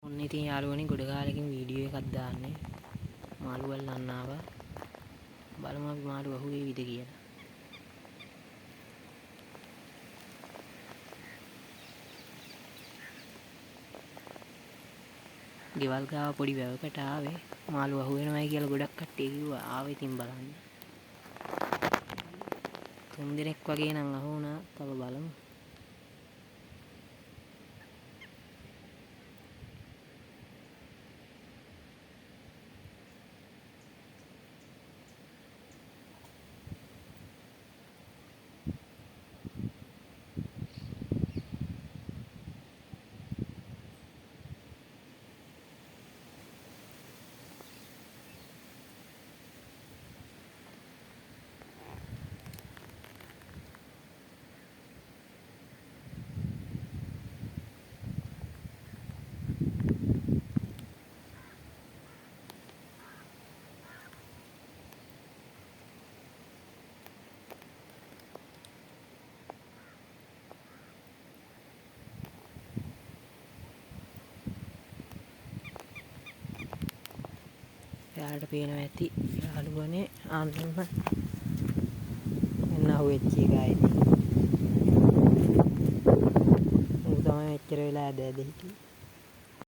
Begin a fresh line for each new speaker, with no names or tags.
ඔන්න ඉතින් යාළුවනේ ගොඩ කාලෙකින් වීඩියෝ එකක් දාන්නේ. මාළු අල්ලන්න ආවා. බලමු අපි මාළු අහුවේවිද කියලා. ගෙවල් ගාව පොඩි වැවකට ආවේ. මාළු අහුවෙනවයි කියලා ගොඩක් කට්ටිය කිව්වා. ආවේ ඉතින් බලන්න. 3 දිනක් වගේ නම් අහු වුණා. තව බලමු. යාළුවට පේනවා ඇති යාළුවනේ අන්නම එන්න අහුවෙච්ච එකයි. ඌ තමයි මෙච්චර වෙලා ඇද හිටියේ.